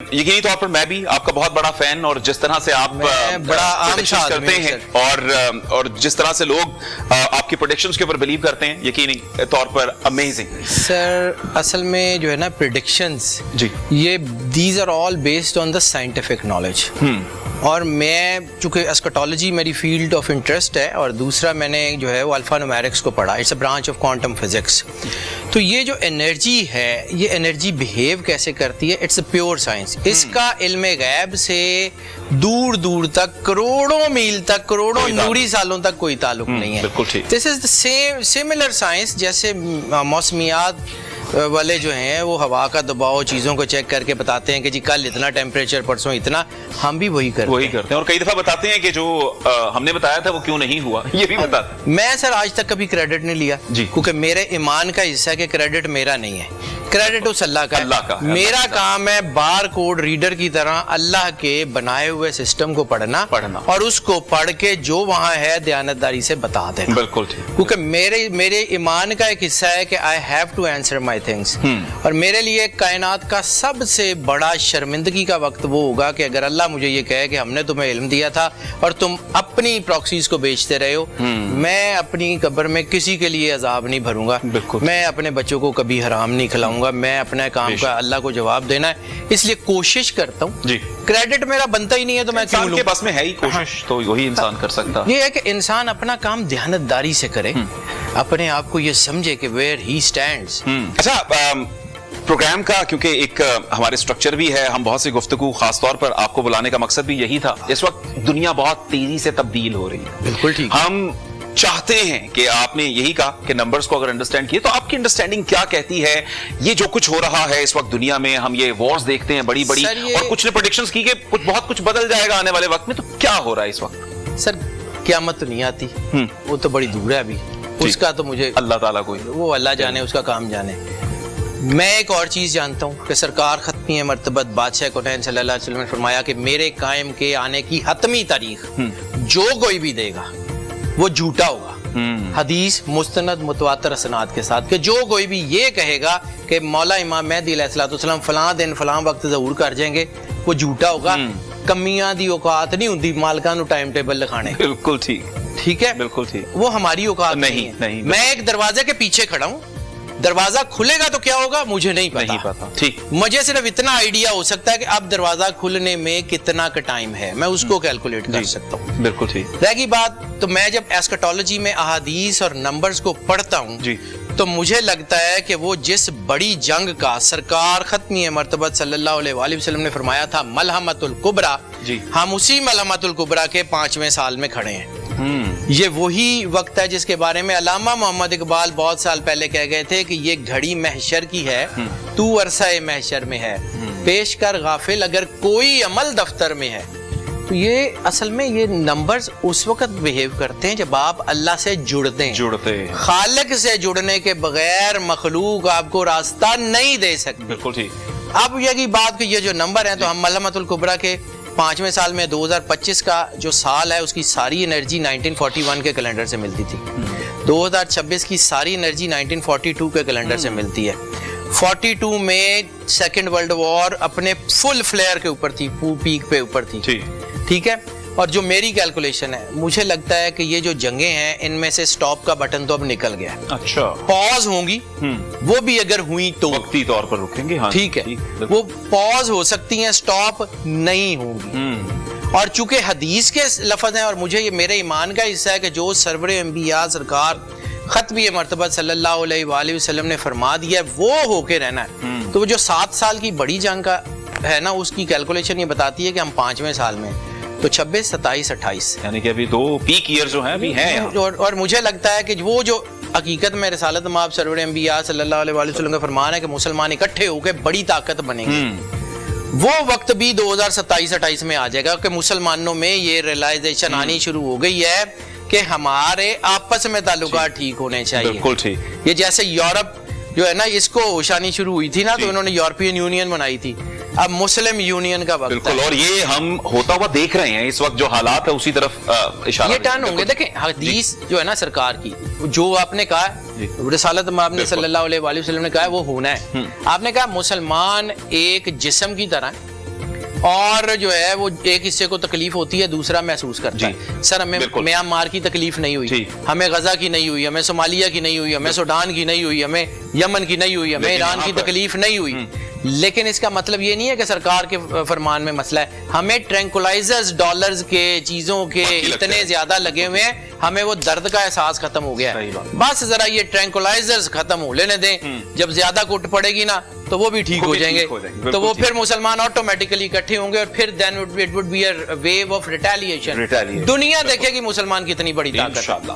यकीनी तौर पर मैं भी आपका बहुत बड़ा फैन, और जिस तरह से आप बड़ा आम predictions करते हैं और जिस तरह से लोग आपकी प्रेडिक्शंस के ऊपर बिलीव करते हैं, यकीनी तौर पर अमेजिंग। सर असल में जो है ना प्रेडिक्शंस जी, ये these are all based on the scientific knowledge. और मैं चूंकि एस्केटोलॉजी मेरी फील्ड ऑफ इंटरेस्ट है, और दूसरा मैंने जो है वो अल्फा न्यूमेरिक्स को पढ़ा, it's a branch of quantum physics. तो ये जो एनर्जी है, ये एनर्जी बिहेव कैसे करती है, इट्स अ प्योर साइंस। इसका इल्म गैब से दूर दूर तक, करोड़ों मील तक, करोड़ों नूरी सालों तक कोई ताल्लुक नहीं है। बिल्कुल ठीक। This is the same similar science, जैसे मौसमियात वाले जो हैं वो हवा का दबाव चीज़ों को चेक करके बताते हैं कि जी कल इतना टेम्परेचर, परसों इतना, हम भी वही करते हैं और कई दफा बताते हैं कि जो हमने बताया था वो क्यों नहीं हुआ, ये भी बताते हैं। मैं सर आज तक कभी क्रेडिट नहीं लिया जी, क्योंकि मेरे ईमान का हिस्सा है कि क्रेडिट मेरा नहीं है, क्रेडिट उस अल्लाह का है। मेरा काम है बार कोड रीडर की तरह अल्लाह के बनाए हुए सिस्टम को पढ़ना और उसको पढ़ के जो वहां है दयानतदारी से बता देना। बिल्कुल ठीक। क्योंकि मेरे ईमान का एक हिस्सा है कि I have to answer my things. और मेरे लिए कायनात का सबसे बड़ा शर्मिंदगी का वक्त वो होगा कि अगर अल्लाह मुझे ये कहे कि हमने तुम्हें इल्म दिया था और तुम अपनी प्रॉक्सीज को बेचते रहे हो, मैं अपनी कब्र में किसी के लिए अजाब नहीं भरूंगा, मैं अपने बच्चों को कभी हराम नहीं खिलाऊंगा, मैं अपने काम का अल्लाह को जवाब देना है, इसलिए कोशिश करता हूँ जी। क्रेडिट मेरा बनता ही नहीं है तो मैं क्यों लूं? बस में है ही कोशिश, तो वही इंसान कर सकता है। ये है कि इंसान अपना काम ध्यानतदारी से करे, अपने आप को ये समझे कि वेयर ही स्टैंड्स। अच्छा, प्रोग्राम का क्योंकि एक हमारे स्ट्रक्चर भी है, हम बहुत सी गुफ्तगू खासतौर पर आपको बुलाने का मकसद भी यही था। इस वक्त दुनिया बहुत तेजी से तब्दील हो रही है। बिल्कुल ठीक। हम चाहते हैं कि आपने यही कहा कि नंबर्स को अगर अंडरस्टैंड किए तो आपकी अंडरस्टैंडिंग क्या कहती है, ये जो कुछ हो रहा है इस वक्त दुनिया में, हम ये वॉर्स देखते हैं बड़ी बड़ी, और कुछ ने प्रेडिक्शंस की कि बहुत कुछ बदल जाएगा आने वाले वक्त में, तो क्या हो रहा है इस वक्त? सर क़यामत तो नहीं आती, वो तो बड़ी दूर है अभी, उसका तो मुझे अल्लाह ताला कोई, वो अल्लाह जाने, उसका काम जाने। मैं एक और चीज जानता हूँ कि सरकार खत्मी मर्तबत बादशाह कौनैन सल्लल्लाहु अलैहि वसल्लम ने फरमाया कि मेरे कायम के आने की हतमी तारीख जो कोई भी देगा वो झूठा होगा। हदीस मुस्तनद मुतवातर असनाद के साथ कि जो कोई भी ये कहेगा कि मौला इमाम मेहदी अलैहिस्सलाम फलां दिन फलां वक्त ज़हूर कर जाएंगे, वो झूठा होगा। कमियां दी औकात नहीं होती मालकां नूं टाइम टेबल लिखाने। बिल्कुल ठीक, ठीक है, बिल्कुल ठीक। वो हमारी औकात नहीं है। मैं एक दरवाजे के पीछे खड़ा हूँ, दरवाजा खुलेगा तो क्या होगा मुझे नहीं पता। ठीक, मुझे सिर्फ इतना आइडिया हो सकता है कि अब दरवाजा खुलने में कितना का टाइम है, मैं उसको कैलकुलेट कर सकता हूँ। बिल्कुल ठीक। रह गई बात, तो मैं जब एस्केटोलॉजी में अहादीस और नंबर्स को पढ़ता हूँ तो मुझे लगता है कि वो जिस बड़ी जंग का सरकार खत्मी मर्तबत सल्लल्लाहु अलैहि वसल्लम ने फरमाया था मलहमतुल कुबरा, हम उसी मलहमतुल कुबरा के 5वें साल में खड़े हैं। ये वही वक्त है जिसके बारे में अल्लामा मोहम्मद इकबाल बहुत साल पहले कह गए थे कि ये घड़ी महशर की है, तू अरसा महशर में है, पेश कर गाफिल अगर कोई अमल दफ्तर में है। तो ये असल में ये नंबर्स उस वक्त बिहेव करते हैं जब आप अल्लाह से जुड़ते हैं। खालिक से जुड़ने के बगैर मखलूक आपको रास्ता नहीं दे सकती। बिल्कुल ठीक। अब ये की बात कि ये जो नंबर है, तो हम मलहमतुल कुबरा के 5वें साल में 2025 का जो साल है उसकी सारी एनर्जी 1941 के कैलेंडर से मिलती थी। 2026 की सारी एनर्जी 1942 के कैलेंडर से मिलती है। 42 में सेकेंड वर्ल्ड वॉर अपने फुल फ्लेयर के ऊपर थी, पीक पे ऊपर थी। ठीक है, और जो मेरी कैलकुलेशन है, मुझे लगता है कि ये जो जंगें हैं इनमें से स्टॉप का बटन तो अब निकल गया है। अच्छा, पॉज होंगी, वो भी अगर हुई तो वक्ती तौर पर रुकेंगे। हाँ, ठीक है, वो पॉज हो सकती हैं, स्टॉप नहीं होंगी। और चूंकि हदीस के लफ्ज हैं और मुझे ये मेरे ईमान का हिस्सा है कि जो सरवर अंबिया सरकार खत्मी मर्तबत सल्लल्लाहु अलैहि वसल्लम ने फरमा दिया है वो होके रहना है। तो वो जो 7 साल की बड़ी जंग का है ना, उसकी कैलकुलेशन ये बताती है कि हम 5वें साल में, तो 26, 27, 28, यानी कि अभी 2 पीक ईयर जो हैं अभी हैं। और मुझे लगता है कि वो जो हकीकत में रिसालत माब सरवर अंबिया सल्लल्लाहु अलैहि वसल्लम का फरमान है कि मुसलमान इकट्ठे होकर बड़ी ताकत बनेंगे, वो वक्त भी 2027-28 में आ जाएगा कि मुसलमानों में ये रियलाइजेशन आनी शुरू हो गई है कि हमारे आपस में ताल्लुकात ठीक होने चाहिए। बिल्कुल ठीक। ये जैसे यूरोप जो है ना, इसको होशानी शुरू हुई थी ना, तो इन्होंने यूरोपियन यूनियन बनाई थी, अब मुस्लिम यूनियन का वक्त बिल्कुल, और ये हम होता हुआ देख रहे हैं इस वक्त, जो हालात है उसी तरफ इशारा ये टर्न होंगे। देखें हदीस जो है ना सरकार की, जो आपने कहा रिसालत आपने सल्लल्लाहु अलैहि वसल्लम ने कहा है वो होना है। आपने कहा मुसलमान एक जिस्म की तरह اور جو ہے وہ ایک حصے کو تکلیف ہوتی ہے دوسرا محسوس کرتا ہے. سر ہمیں میانمار کی تکلیف نہیں ہوئی, ہمیں غزہ کی نہیں ہوئی, ہمیں صومالیہ کی نہیں ہوئی, ہمیں سوڈان کی نہیں ہوئی, ہمیں یمن کی نہیں ہوئی, ہمیں ایران کی تکلیف نہیں ہوئی. لیکن اس کا مطلب یہ نہیں ہے کہ سرکار کے فرمان میں مسئلہ ہے. ہمیں ٹرینکولائزرز ڈالرز کے چیزوں کے اتنے زیادہ لگے ہوئے ہیں, ہمیں وہ درد کا احساس ختم ہو گیا ہے. بس ذرا یہ ٹرینکولائزرز ختم ہو لینے دیں, جب زیادہ کوٹ پڑے گی نا تو وہ بھی ٹھیک ہو جائیں گے, تو وہ پھر مسلمان آٹومیٹکلی اکٹھے ہوں گے, اور پھر then it would be a wave of retaliation. دنیا دیکھے گی مسلمان کتنی بڑی طاقت.